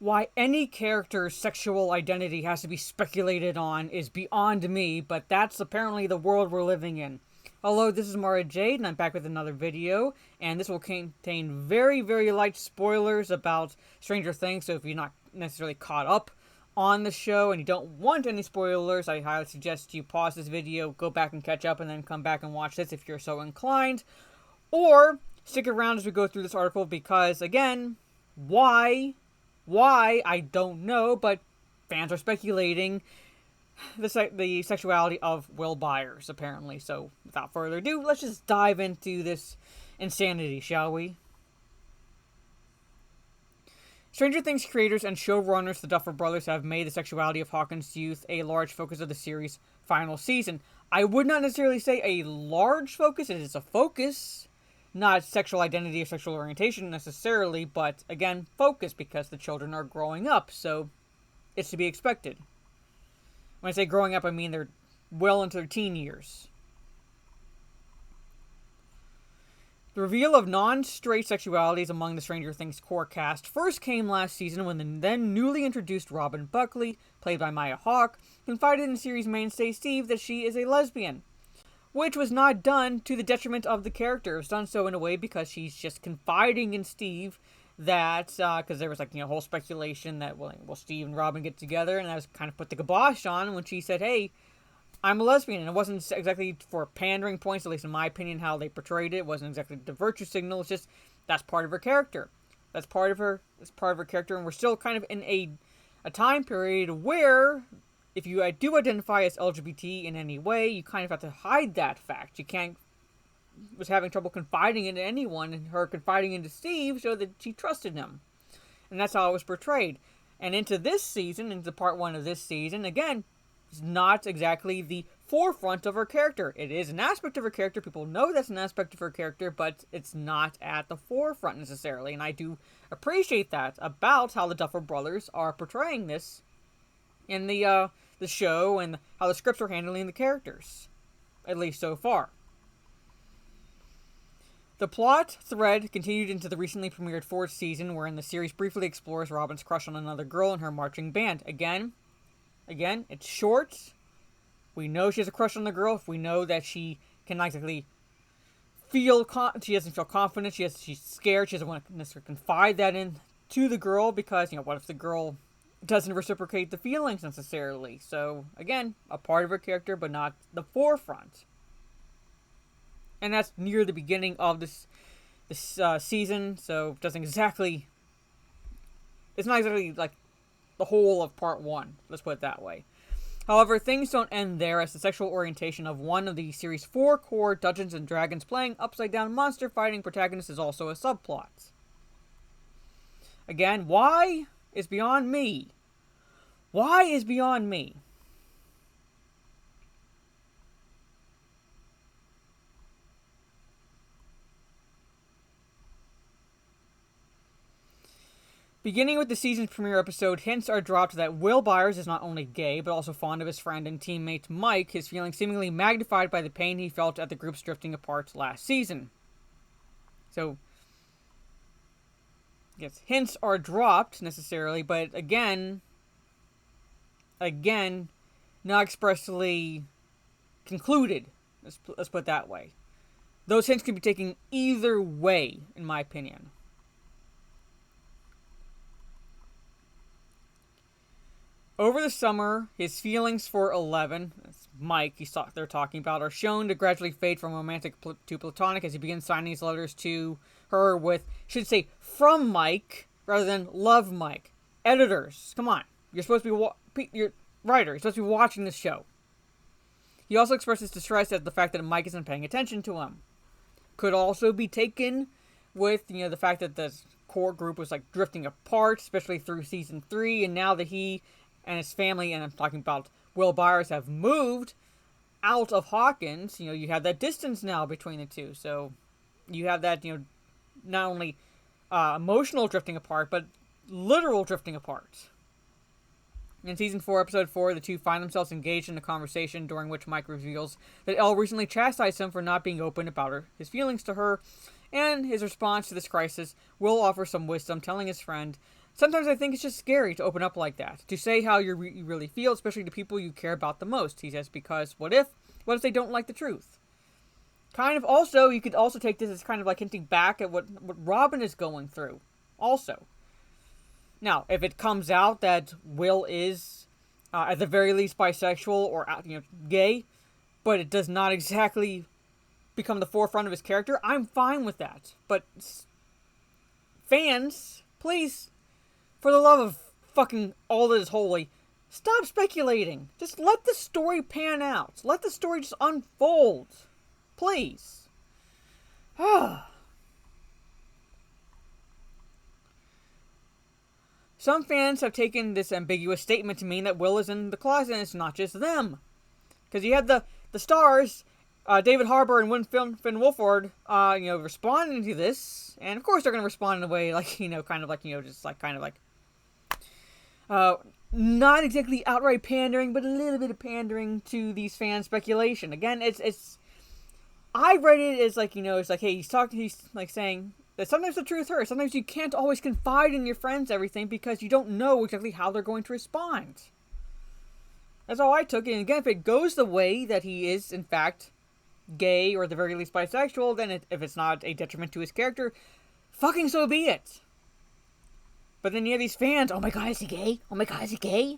Why any character's sexual identity has to be speculated on is beyond me, but that's apparently the world we're living in. Hello, this is Mara Jade, and I'm back with another video, and this will contain very, very light spoilers about Stranger Things, so if you're not necessarily caught up on the show and you don't want any spoilers, I highly suggest you pause this video, go back and catch up, and then come back and watch this if you're so inclined. Or stick around as we go through this article because, again, why, I don't know, but fans are speculating the sexuality of Will Byers, apparently. So, without further ado, let's just dive into this insanity, shall we? Stranger Things creators and showrunners, the Duffer Brothers, have made the sexuality of Hawkins' youth a large focus of the series' final season. I would not necessarily say a large focus, it is a focus. Not sexual identity or sexual orientation necessarily, but again, focus because the children are growing up, so it's to be expected. When I say growing up, I mean they're well into their teen years. The reveal of non-straight sexualities among the Stranger Things core cast first came last season when the then newly introduced Robin Buckley, played by Maya Hawke, confided in the series' mainstay Steve that she is a lesbian. Which was not done to the detriment of the character. It was done so in a way because she's just confiding in Steve that, because there was whole speculation that, will Steve and Robin get together, and that was kind of put the kibosh on when she said, hey, I'm a lesbian, and it wasn't exactly for pandering points, at least in my opinion, how they portrayed it. It wasn't exactly the virtue signal, it's just, that's part of her character. That's part of her character, and we're still kind of in a time period where if you do identify as LGBT in any way, you kind of have to hide that fact. You can't was having trouble confiding into anyone, and her confiding into Steve showed that she trusted him. And that's how it was portrayed. And into this season, into part one of this season, again, it's not exactly the forefront of her character. It is an aspect of her character. People know that's an aspect of her character, but it's not at the forefront necessarily. And I do appreciate that about how the Duffer Brothers are portraying this in the show and how the scripts are handling the characters, at least so far. The plot thread continued into the recently premiered fourth season, wherein the series briefly explores Robin's crush on another girl in her marching band. Again, it's short. We know she has a crush on the girl. We know that she cannot exactly feel, she doesn't feel confident. She's scared. She doesn't want to necessarily confide that in to the girl because, what if the girl doesn't reciprocate the feelings necessarily. So, again, a part of her character, but not the forefront. And that's near the beginning of this season, so it doesn't exactly... It's not exactly like the whole of part one, let's put it that way. However, things don't end there, as the sexual orientation of one of the series' 4 core Dungeons & Dragons playing upside-down monster fighting protagonist is also a subplot. Again, why is beyond me. Why is beyond me. Beginning with the season's premiere episode, hints are dropped that Will Byers is not only gay, but also fond of his friend and teammate Mike, his feelings seemingly magnified by the pain he felt at the group's drifting apart last season. So, yes, hints are dropped, necessarily, but again, not expressly concluded. Let's put it that way. Those hints can be taken either way, in my opinion. Over the summer, his feelings for Eleven, that's Mike they're talking about, are shown to gradually fade from romantic to platonic as he begins signing his letters to her with, should say, from Mike, rather than love Mike. Editors, come on. You're supposed to be, you're writer, you're supposed to be watching this show. He also expresses distress at the fact that Mike isn't paying attention to him. Could also be taken with, the fact that the core group was, drifting apart, especially through season 3, and now that he and his family, and I'm talking about Will Byers, have moved out of Hawkins, you have that distance now between the two. So you have that, not only emotional drifting apart, but literal drifting apart. In Season 4, Episode 4, the two find themselves engaged in a conversation during which Mike reveals that Elle recently chastised him for not being open about his feelings to her, and his response to this crisis, Will offers some wisdom, telling his friend Sometimes I think it's just scary to open up like that, to say how you really feel, especially to people you care about the most. He says, because what if they don't like the truth? Kind of also, you could also take this as kind of like hinting back at what Robin is going through, also. Now, if it comes out that Will is, at the very least, bisexual or gay, but it does not exactly become the forefront of his character, I'm fine with that. But fans, please, for the love of fucking all that is holy, stop speculating. Just let the story pan out. Let the story just unfold. Please. Some fans have taken this ambiguous statement to mean that Will is in the closet and it's not just them. Because you had the stars, David Harbour and Finn Wolford, responding to this. And of course they're going to respond in a way like, not exactly outright pandering, but a little bit of pandering to these fan speculation. Again, it's I read it as hey, he's saying that sometimes the truth hurts. Sometimes you can't always confide in your friends everything because you don't know exactly how they're going to respond. That's how I took it. And again, if it goes the way that he is, in fact, gay or at the very least bisexual, then if it's not a detriment to his character, fucking so be it. But then you have these fans, oh my god, is he gay? Oh my god, is he gay?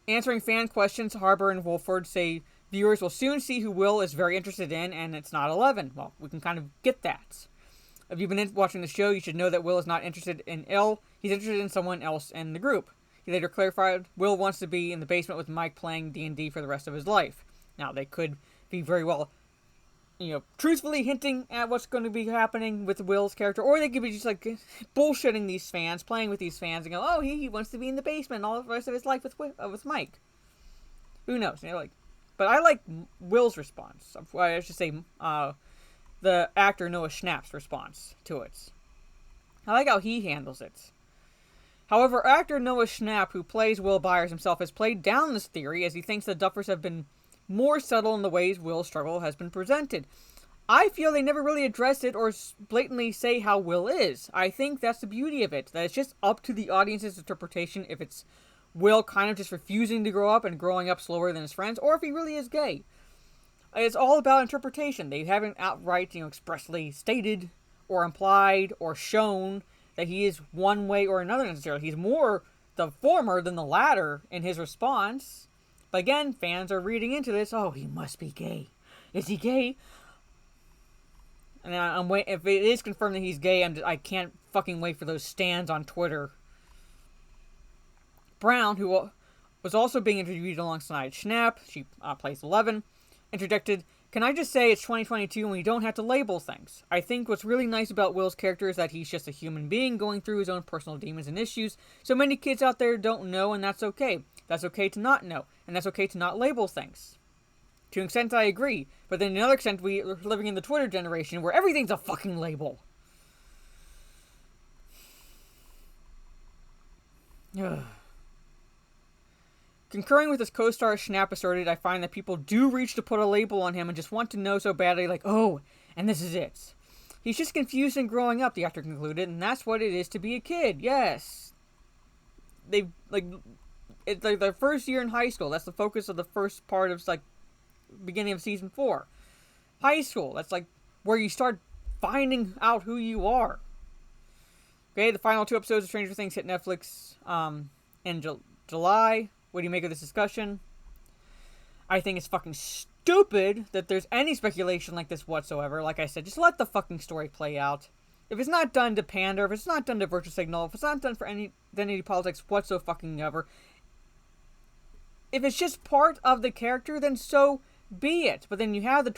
Answering fan questions, Harbour and Wolford say viewers will soon see who Will is very interested in, and it's not 11. Well, we can kind of get that. If you've been watching the show, you should know that Will is not interested in Elle. He's interested in someone else in the group. He later clarified Will wants to be in the basement with Mike playing D&D for the rest of his life. Now, they could be very well, truthfully hinting at what's going to be happening with Will's character, or they could be just bullshitting these fans, playing with these fans, and go, oh, he wants to be in the basement all the rest of his life with Mike. Who knows? But I like Will's response. I should say, the actor Noah Schnapp's response to it. I like how he handles it. However, actor Noah Schnapp, who plays Will Byers himself, has played down this theory as he thinks the Duffers have been more subtle in the ways Will's struggle has been presented. I feel they never really address it or blatantly say how Will is. I think that's the beauty of it, that it's just up to the audience's interpretation if it's Will kind of just refusing to grow up and growing up slower than his friends, or if he really is gay. It's all about interpretation. They haven't outright, expressly stated or implied or shown that he is one way or another necessarily. He's more the former than the latter in his response. But again, fans are reading into this. Oh, he must be gay. Is he gay? And I'm waiting. If it is confirmed that he's gay, I can't fucking wait for those stands on Twitter. Brown, who was also being interviewed alongside Schnapp, she plays 11, interjected, "Can I just say it's 2022 and we don't have to label things? I think what's really nice about Will's character is that he's just a human being going through his own personal demons and issues. So many kids out there don't know, and that's okay. That's okay to not know, and that's okay to not label things." To an extent, I agree. But then to another extent, we're living in the Twitter generation where everything's a fucking label. Concurring with his co-star, Schnapp asserted, "I find that people do reach to put a label on him and just want to know so badly, oh, and this is it. He's just confused and growing up," the actor concluded, "and that's what it is to be a kid, yes." It's their first year in high school. That's the focus of the first part of, beginning of season 4. High school, that's, where you start finding out who you are. Okay, the final 2 episodes of Stranger Things hit Netflix in July. What do you make of this discussion? I think it's fucking stupid that there's any speculation like this whatsoever. Like I said, just let the fucking story play out. If it's not done to pander, if it's not done to virtue signal, if it's not done for any identity politics whatsoever, if it's just part of the character, then so be it. But then you have the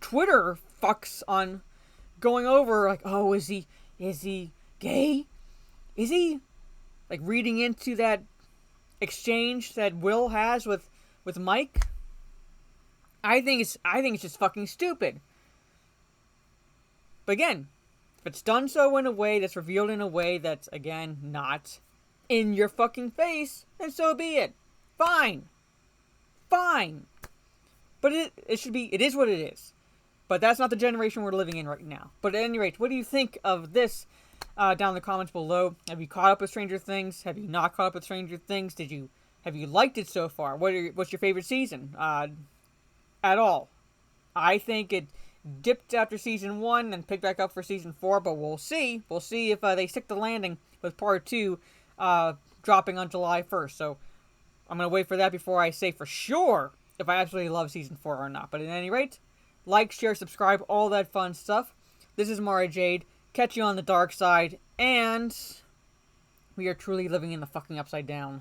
Twitter fucks on going over, oh, is he gay? Is he? Reading into that exchange that Will has with Mike. I think it's just fucking stupid. But again, if it's done so in a way that's revealed in a way that's, again, not in your fucking face, then so be it. Fine. But it is what it is. But that's not the generation we're living in right now. But at any rate, what do you think of this? Down in the comments below. Have you caught up with Stranger Things? Have you not caught up with Stranger Things? Have you liked it so far? What's your favorite season? At all? I think it dipped after season 1 and picked back up for season 4, but we'll see. We'll see if they stick the landing with part 2 dropping on July 1st. So I'm going to wait for that before I say for sure if I absolutely love season 4 or not. But at any rate, like, share, subscribe, all that fun stuff. This is Mara Jade. Catch you on the dark side, and we are truly living in the fucking upside down.